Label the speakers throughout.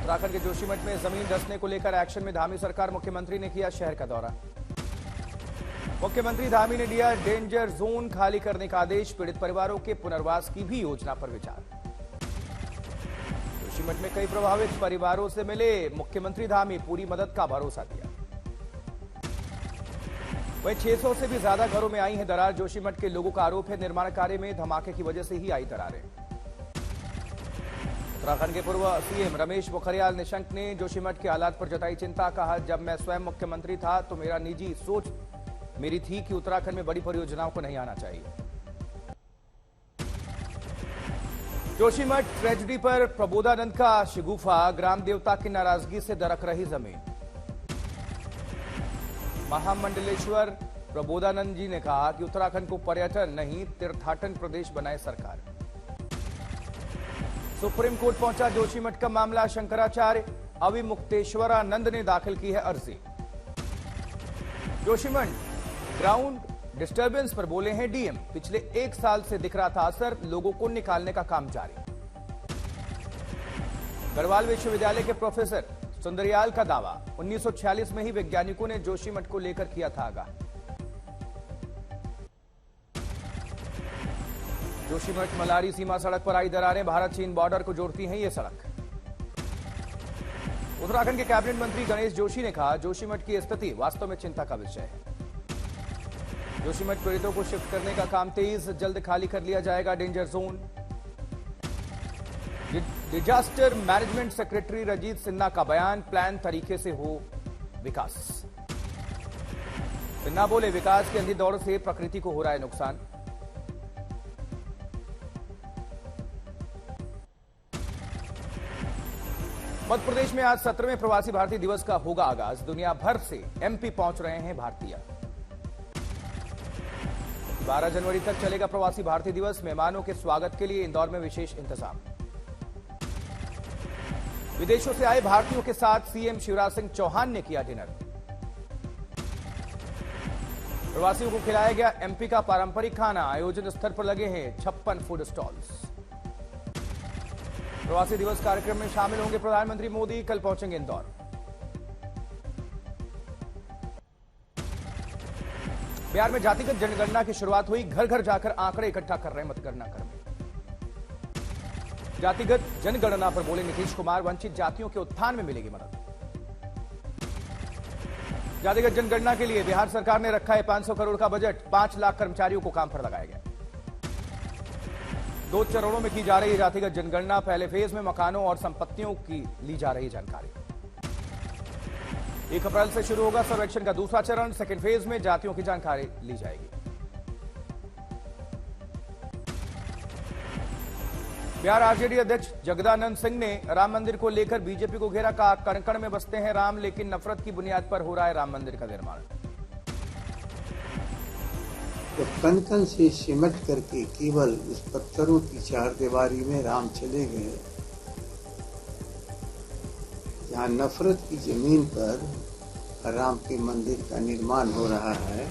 Speaker 1: उत्तराखंड के जोशीमठ में जमीन धंसने को लेकर एक्शन में धामी सरकार। मुख्यमंत्री ने किया शहर का दौरा। मुख्यमंत्री धामी ने दिया डेंजर जोन खाली करने का आदेश। पीड़ित परिवारों के पुनर्वास की भी योजना पर विचार। जोशीमठ में कई प्रभावित परिवारों से मिले मुख्यमंत्री धामी, पूरी मदद का भरोसा दिया। वहीं 600 से भी ज्यादा घरों में आई है दरार। जोशीमठ के लोगों का आरोप है निर्माण कार्य में धमाके की वजह से ही आई दरारें। उत्तराखंड के पूर्व सीएम रमेश पोखरियाल निशंक ने जोशीमठ के हालात पर जताई चिंता। कहा, जब मैं स्वयं मुख्यमंत्री था तो मेरा निजी सोच मेरी थी कि उत्तराखंड में बड़ी परियोजनाओं को नहीं आना चाहिए। जोशीमठ ट्रेजेडी पर प्रबोधानंद का शिगुफा। ग्राम देवता की नाराजगी से दरक रही जमीन। महामंडलेश्वर प्रबोधानंद जी ने कहा कि उत्तराखंड को पर्यटन नहीं तीर्थाटन प्रदेश बनाए सरकार। सुप्रीम कोर्ट पहुंचा जोशीमठ का मामला। शंकराचार्य अविमुक्तेश्वरानंद ने दाखिल की है अर्जी। जोशीमठ ग्राउंड डिस्टर्बेंस पर बोले हैं डीएम। पिछले 1 साल से दिख रहा था असर, लोगों को निकालने का काम जारी। गढ़वाल विश्वविद्यालय के प्रोफेसर सुंदरियाल का दावा, 1946 में ही वैज्ञानिकों ने जोशीमठ को लेकर किया था आगाह। जोशीमठ मलारी सीमा सड़क पर आई दरारें। भारत चीन बॉर्डर को जोड़ती है ये सड़क। उत्तराखंड के कैबिनेट मंत्री गणेश जोशी ने कहा, जोशीमठ की स्थिति वास्तव में चिंता का विषय है। जोशीमठ पीड़ितों को शिफ्ट करने का काम तेज, जल्द खाली कर लिया जाएगा danger zone. Disaster management secretary Rajit Sinha का बयान, प्लान तरीके से हो विकास। सिन्हा बोले, विकास की अंधी दौड़ से प्रकृति को हो रहा है नुकसान। मध्य प्रदेश में आज 17वें प्रवासी भारतीय दिवस का होगा आगाज। दुनिया भर से एमपी पहुंच रहे हैं भारतीय। 12 जनवरी तक चलेगा प्रवासी भारतीय दिवस। मेहमानों के स्वागत के लिए इंदौर में विशेष इंतजाम। विदेशों से आए भारतीयों के साथ सीएम शिवराज सिंह चौहान ने किया डिनर। प्रवासियों को खिलाया गया एमपी का पारंपरिक खाना। आयोजन स्थल पर लगे हैं 56 फूड स्टॉल्स। प्रवासी दिवस कार्यक्रम में शामिल होंगे प्रधानमंत्री मोदी। कल पहुंचेंगे इंदौर। बिहार में जातिगत जनगणना की शुरुआत हुई। घर घर जाकर आंकड़े इकट्ठा कर रहे हैं मतगणना कर्मी। जातिगत जनगणना पर बोले नीतीश कुमार, वंचित जातियों के उत्थान में मिलेगी मदद। जातिगत जनगणना के लिए बिहार सरकार ने रखा है 500 करोड़ का बजट। 5 लाख कर्मचारियों को काम पर लगाया गया। 2 चरणों में की जा रही जातिगत जनगणना। पहले फेज में मकानों और संपत्तियों की ली जा रही जानकारी। 1 अप्रैल से शुरू होगा सर्वेक्षण का दूसरा चरण। सेकेंड फेज में जातियों की जानकारी ली जाएगी। बिहार आरजेडी अध्यक्ष जगदानंद सिंह ने राम मंदिर को लेकर बीजेपी को घेरा। कहा, कण-कण में बसते हैं राम, लेकिन नफरत की बुनियाद पर हो रहा है राम मंदिर का निर्माण।
Speaker 2: तो कण-कण से सिमट करके केवल उस पत्थरों की चारदीवारी में राम चले गए, जहाँ नफरत की जमीन पर राम के मंदिर का निर्माण हो रहा है।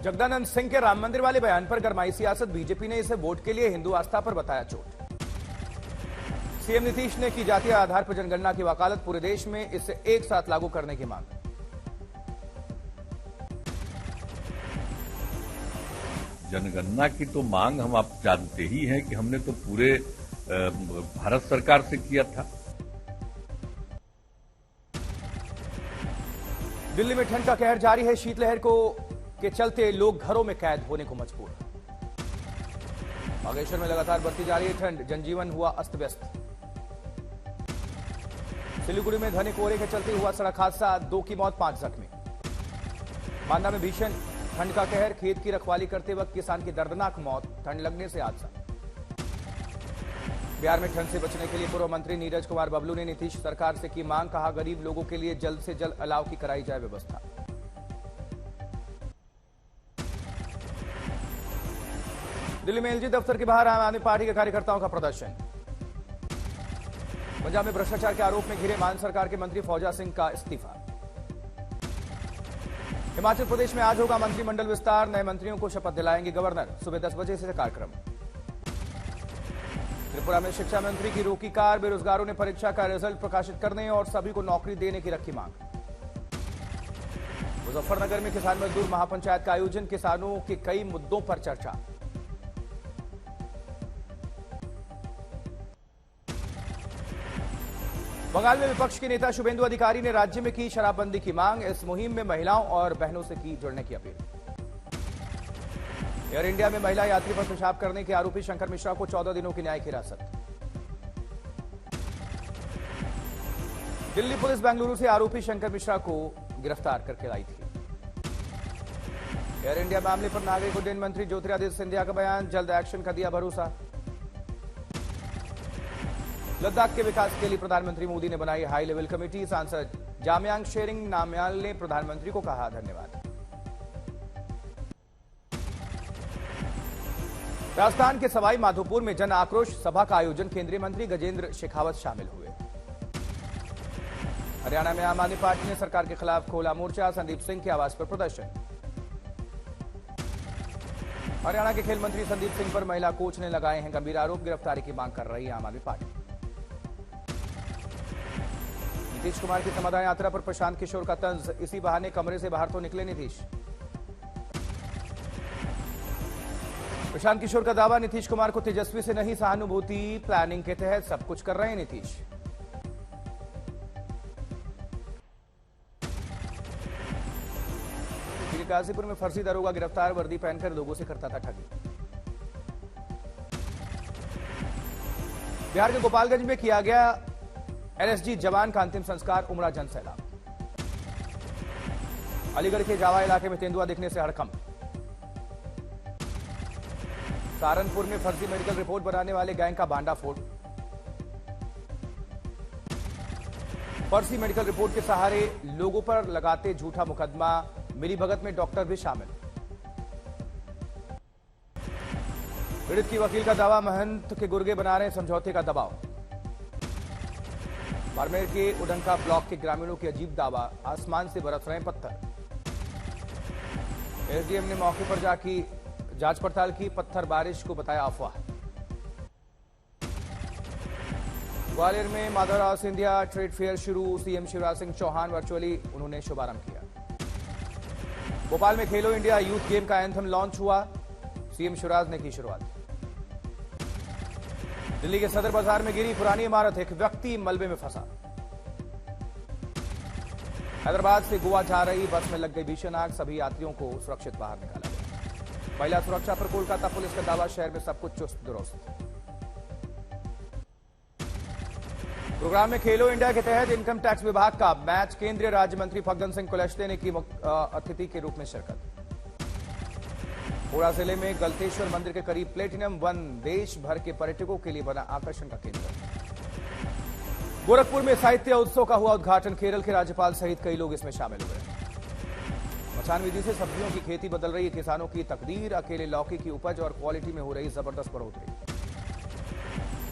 Speaker 1: जगदानंद सिंह के राम मंदिर वाले बयान पर गरमाई सियासत। बीजेपी ने इसे वोट के लिए हिंदू आस्था पर बताया चोट। सीएम नीतीश ने की जातीय आधार पर जनगणना की वकालत। पूरे देश में इसे एक साथ लागू करने की मांग।
Speaker 3: जनगणना की तो मांग हम आप जानते ही हैं कि हमने तो पूरे भारत सरकार से किया था।
Speaker 1: दिल्ली में ठंड का कहर जारी है। शीतलहर के चलते लोग घरों में कैद होने को मजबूर। बागेश्वर में लगातार बढ़ती जा रही है ठंड। जनजीवन हुआ अस्त व्यस्त। सिलीगुड़ी में घने कोहरे के चलते हुआ सड़क हादसा। 2 की मौत, 5 जख्मी। बांदा में भीषण ठंड का कहर। खेत की रखवाली करते वक्त किसान की दर्दनाक मौत। ठंड लगने से हादसा। बिहार में ठंड से बचने के लिए पूर्व मंत्री नीरज कुमार बबलू ने नीतीश सरकार से की मांग। कहा, गरीब लोगों के लिए जल्द से जल्द अलाव की कराई जाए व्यवस्था। दिल्ली में एलजी दफ्तर के बाहर आम आदमी पार्टी के कार्यकर्ताओं का प्रदर्शन। पंजाब में भ्रष्टाचार के आरोप में घिरे मान सरकार के मंत्री फौजा सिंह का इस्तीफा। हिमाचल प्रदेश में आज होगा मंत्रिमंडल विस्तार। नए मंत्रियों को शपथ दिलाएंगे गवर्नर। सुबह 10 बजे से कार्यक्रम। त्रिपुरा में शिक्षा मंत्री की रोकी कार, बेरोजगारों ने परीक्षा का रिजल्ट प्रकाशित करने और सभी को नौकरी देने की रखी मांग। मुजफ्फरनगर में किसान मजदूर महापंचायत का आयोजन, किसानों के कई मुद्दों पर चर्चा। बंगाल में विपक्ष के नेता शुभेंदु अधिकारी ने राज्य में की शराबबंदी की मांग, इस मुहिम में महिलाओं और बहनों से की जुड़ने की अपील। एयर इंडिया में महिला यात्री पर पेशाब करने के आरोपी शंकर मिश्रा को 14 दिनों की न्यायिक हिरासत। दिल्ली पुलिस बेंगलुरु से आरोपी शंकर मिश्रा को गिरफ्तार करके लाई थी। एयर इंडिया मामले पर नागरिक उड्डयन मंत्री ज्योतिरादित्य सिंधिया का बयान, जल्द एक्शन का दिया भरोसा। लद्दाख के विकास के लिए प्रधानमंत्री मोदी ने बनाई हाई लेवल कमेटी, सांसद जामयांग शेरिंग नामयाल ने प्रधानमंत्री को कहा धन्यवाद। राजस्थान के सवाई माधोपुर में जन आक्रोश सभा का आयोजन, केंद्रीय मंत्री गजेंद्र शेखावत शामिल हुए। हरियाणा में आम आदमी पार्टी ने सरकार के खिलाफ खोला मोर्चा, संदीप सिंह के आवास पर प्रदर्शन। हरियाणा के खेल मंत्री संदीप सिंह पर महिला कोच ने लगाए हैं गंभीर आरोप, गिरफ्तारी की मांग कर रही है आम आदमी पार्टी। नीतीश कुमार की समाधान यात्रा पर प्रशांत किशोर का तंज, इसी बहाने कमरे से बाहर तो निकले नीतीश। प्रशांत किशोर का दावा, नीतीश कुमार को तेजस्वी से नहीं सहानुभूति, प्लानिंग के तहत सब कुछ कर रहे हैं नीतीश। गाजीपुर में फर्जी दरोगा गिरफ्तार, वर्दी पहनकर लोगों से करता था ठगी। बिहार के गोपालगंज में किया गया एनएसजी जवान का अंतिम संस्कार, उमड़ा जनसैलाब। अलीगढ़ के जावा इलाके में तेंदुआ दिखने से हड़कंप। सहारनपुर में फर्जी मेडिकल रिपोर्ट बनाने वाले गैंग का भांडाफोड़। फर्जी मेडिकल रिपोर्ट के सहारे लोगों पर लगाते झूठा मुकदमा, मिली भगत में डॉक्टर भी शामिल। पीड़ित की वकील का दावा, महंत के गुर्गे बना रहे समझौते का दबाव। बाड़मेर के उडंका ब्लॉक के ग्रामीणों की अजीब दावा, आसमान से बरस रहे पत्थर। एसडीएम ने मौके पर जाकर जांच पड़ताल की, पत्थर बारिश को बताया अफवाह। ग्वालियर में माधवराव सिंधिया ट्रेड फेयर शुरू, सीएम शिवराज सिंह चौहान वर्चुअली उन्होंने शुभारंभ किया। भोपाल में खेलो इंडिया यूथ गेम का एंथम लॉन्च हुआ, सीएम शिवराज ने की शुरुआत। दिल्ली के सदर बाजार में गिरी पुरानी इमारत, एक व्यक्ति मलबे में फंसा। हैदराबाद से गोवा जा रही बस में लग गई भीषण आग, सभी यात्रियों को सुरक्षित बाहर निकाला गया। महिला सुरक्षा पर कोलकाता पुलिस का दावा, शहर में सब कुछ चुस्त दुरुस्त। प्रोग्राम में खेलो इंडिया के तहत इनकम टैक्स विभाग का मैच, केंद्रीय राज्य मंत्री फग्गन सिंह कुलस्ते ने की अतिथि के रूप में शिरकत। कोड़ा जिले में गलतेश्वर मंदिर के करीब प्लेटिनम वन देश भर के पर्यटकों के लिए बना आकर्षण का केंद्र। गोरखपुर में साहित्य उत्सव का हुआ उद्घाटन, केरल के राज्यपाल सहित कई लोग इसमें शामिल हुए। मचान विधि से सब्जियों की खेती बदल रही है किसानों की तकदीर, अकेले लौकी की उपज और क्वालिटी में हो रही जबरदस्त बढ़ोतरी।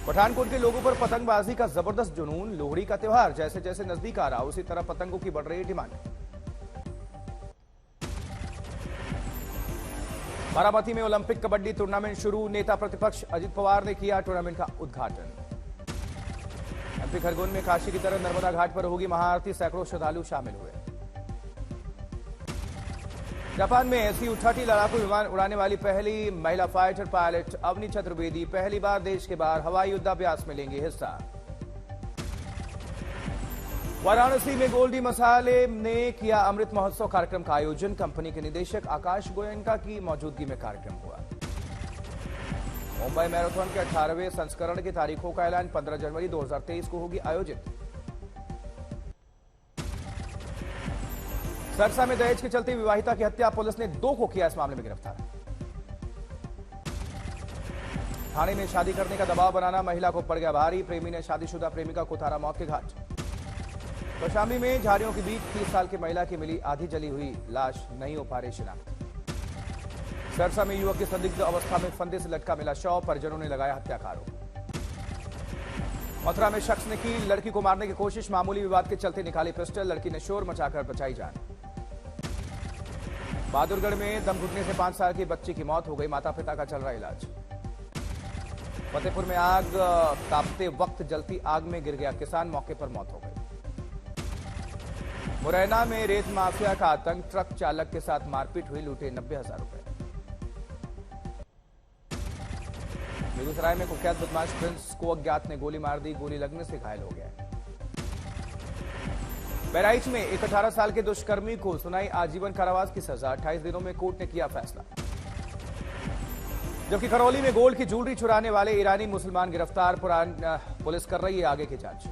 Speaker 1: पठानकोट के लोगों पर पतंगबाजी का जबरदस्त जुनून, लोहड़ी का त्योहार जैसे जैसे नजदीक आ रहा उसी तरह पतंगों की बढ़ रही डिमांड। बारामती में ओलंपिक कबड्डी टूर्नामेंट शुरू, नेता प्रतिपक्ष अजित पवार ने किया टूर्नामेंट का उद्घाटन। एमपी खरगोन में काशी की तरह नर्मदा घाट पर होगी महाआरती, सैकड़ों श्रद्धालु शामिल हुए। जापान में SU-30 लड़ाकू विमान उड़ाने वाली पहली महिला फाइटर पायलट अवनी चतुर्वेदी पहली बार देश के बाहर हवाई युद्धाभ्यास में लेंगे हिस्सा। वाराणसी में गोल्डी मसाले ने किया अमृत महोत्सव कार्यक्रम का आयोजन, कंपनी के निदेशक आकाश गोयनका की मौजूदगी में कार्यक्रम हुआ। मुंबई मैराथन के 18वें संस्करण की तारीखों का ऐलान, 15 जनवरी 2023 को होगी आयोजित। सरसा में दहेज के चलते विवाहिता की हत्या, पुलिस ने 2 को किया इस मामले में गिरफ्तार। थाने में शादी करने का दबाव बनाना महिला को पड़ गया भारी, प्रेमी ने शादीशुदा प्रेमिका को उतारा मौत के घाट। कौशाम्बी में झाड़ियों के बीच 30 साल की महिला की मिली आधी जली हुई लाश, नहीं हो पा रही शिनाख्त। सरसा में युवक की संदिग्ध अवस्था में फंदे से लटका मिला शव, परिजनों ने लगाया हत्या का आरोप। मथुरा में शख्स ने की लड़की को मारने की कोशिश, मामूली विवाद के चलते निकाली पिस्टल, लड़की ने शोर मचाकर बचाई जान। बहादुरगढ़ में दम घुटने से 5 साल की बच्ची की मौत हो गई, माता पिता का चल रहा इलाज। फतेहपुर में आग, तापते वक्त जलती आग में गिर गया किसान, मौके पर मौत हो गई। मुरैना में रेत माफिया का आतंक, ट्रक चालक के साथ मारपीट हुई, लूटे 90,000 रुपए। बेगूसराय में कुख्यात बदमाश प्रिंस को अज्ञात ने गोली मार दी, गोली लगने से घायल हो गया। बहराइच में एक 18 साल के दुष्कर्मी को सुनाई आजीवन कारावास की सजा, 28 दिनों में कोर्ट ने किया फैसला। जबकि करौली में गोल्ड की ज्वेलरी चुराने वाले ईरानी मुसलमान गिरफ्तार, पुलिस कर रही है आगे की जांच।